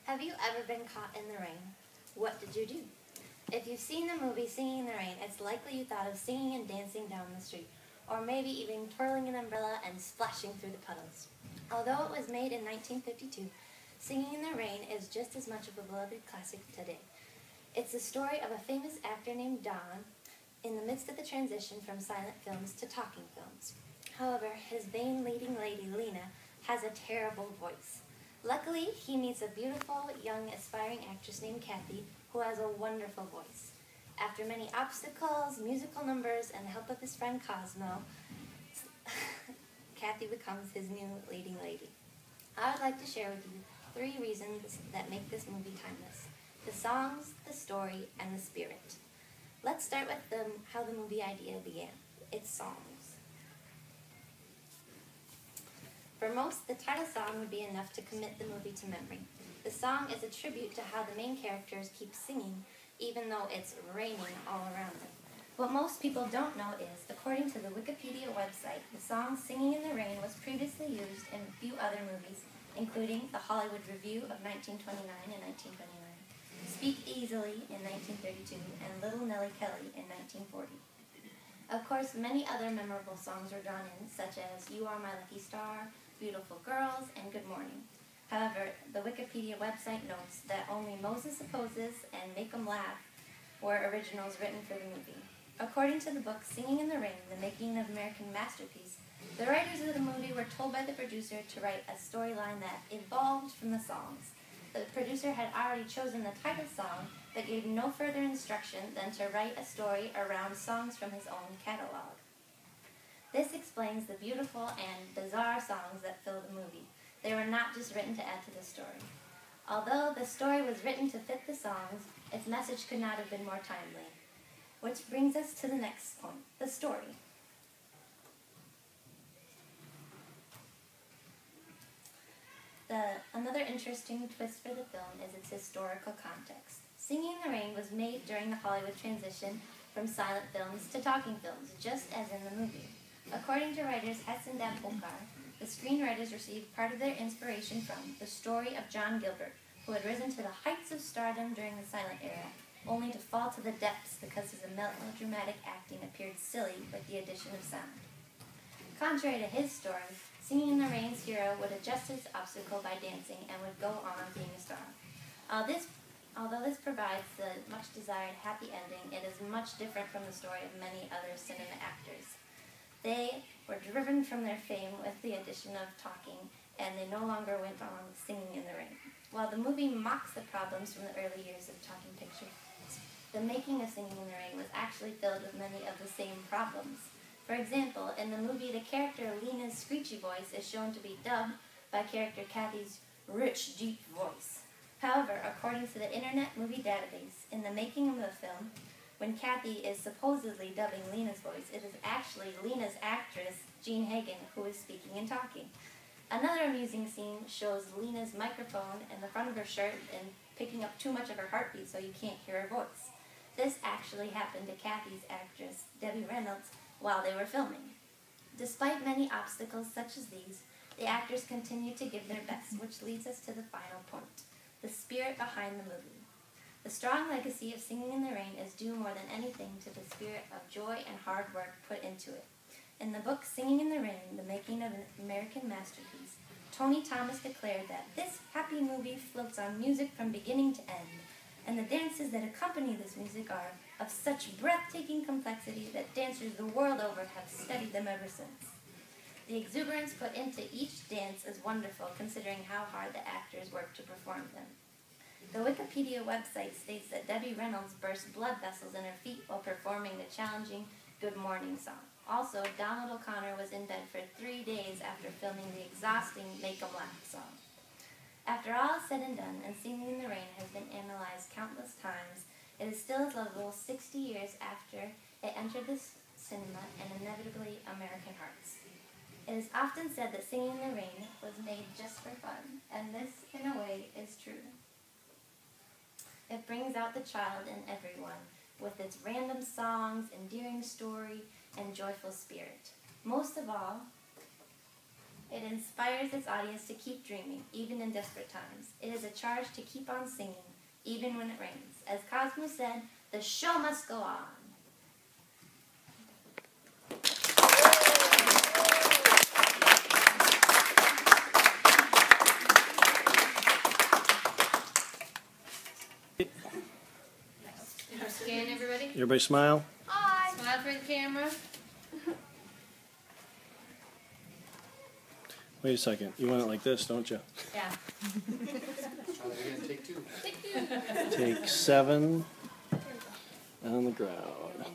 Have you ever been caught in the rain? What did you do? If you've seen the movie Singing in the Rain, it's likely you thought of singing and dancing down the street, or maybe even twirling an umbrella and splashing through the puddles. Although it was made in 1952, Singing in the Rain is just as much of a beloved classic today. It's the story of a famous actor named Don in the midst of the transition from silent films to talking films. However, his vain leading lady, Lena, has a terrible voice. Luckily, he meets a beautiful, young, aspiring actress named Kathy, who has a wonderful voice. After many obstacles, musical numbers, and the help of his friend Cosmo, Kathy becomes his new leading lady. I would like to share with you 3 reasons that make this movie timeless: the songs, the story, and the spirit. Let's start with how the movie idea began. Its songs. For most, the title song would be enough to commit the movie to memory. The song is a tribute to how the main characters keep singing, even though it's raining all around them. What most people don't know is, according to the Wikipedia website, the song Singing in the Rain was previously used in a few other movies, including The Hollywood Review of 1929 and 1929, Speak Easily in 1932, and Little Nellie Kelly in 1940. Of course, many other memorable songs were drawn in, such as You Are My Lucky Star, Beautiful Girls, and Good Morning. However, the Wikipedia website notes that only Moses Supposes and Make 'Em Laugh were originals written for the movie. According to the book Singing in the Rain, The Making of American Masterpiece, the writers of the movie were told by the producer to write a storyline that evolved from the songs. The producer had already chosen the title song, but gave no further instruction than to write a story around songs from his own catalog. This explains the beautiful and bizarre songs that fill the movie. They were not just written to add to the story. Although the story was written to fit the songs, its message could not have been more timely. Which brings us to the next point, the story. Another interesting twist for the film is its historical context. Singing in the Rain was made during the Hollywood transition from silent films to talking films, just as in the movie. According to writers Hess and Dampolkar, the screenwriters received part of their inspiration from the story of John Gilbert, who had risen to the heights of stardom during the silent era, only to fall to the depths because his melodramatic acting appeared silly with the addition of sound. Contrary to his story, Singing in the Rain's hero would adjust his obstacle by dancing and would go on being a star. Although this provides the much-desired happy ending, it is much different from the story of many other cinema actors. They were driven from their fame with the addition of talking, and they no longer went on singing in the rain. While the movie mocks the problems from the early years of talking pictures, the making of Singing in the Rain was actually filled with many of the same problems. For example, in the movie, the character Lena's screechy voice is shown to be dubbed by character Kathy's rich, deep voice. However, according to the Internet Movie Database, in the making of the film, when Kathy is supposedly dubbing Lena's voice, it is actually Lena's actress, Jean Hagen, who is speaking and talking. Another amusing scene shows Lena's microphone in the front of her shirt and picking up too much of her heartbeat so you can't hear her voice. This actually happened to Kathy's actress, Debbie Reynolds, while they were filming. Despite many obstacles such as these, the actors continued to give their best, which leads us to the final point, the spirit behind the movie. The strong legacy of Singing in the Rain is due more than anything to the spirit of joy and hard work put into it. In the book Singing in the Rain, The Making of an American Masterpiece, Tony Thomas declared that this happy movie floats on music from beginning to end, and the dances that accompany this music are of such breathtaking complexity that dancers the world over have studied them ever since. The exuberance put into each dance is wonderful, considering how hard the actors work to perform them. The Wikipedia website states that Debbie Reynolds burst blood vessels in her feet while performing the challenging Good Morning song. Also, Donald O'Connor was in bed for 3 days after filming the exhausting Make 'Em Laugh song. After all is said and done, and Singing in the Rain has been analyzed countless times, it is still as lovable 60 years after it entered the cinema and inevitably American hearts. It is often said that Singing in the Rain was made just for fun, and this, in a way, is true. It brings out the child in everyone, with its random songs, endearing story, and joyful spirit. Most of all, It inspires its audience to keep dreaming, even in desperate times. It is a charge to keep on singing, even when it rains. As Cosmo said, the show must go on. Scan everybody. Everybody smile. Hi! Smile for the camera. Wait a second. You want it like this, don't you? Yeah. Take two. Take 7 on the ground.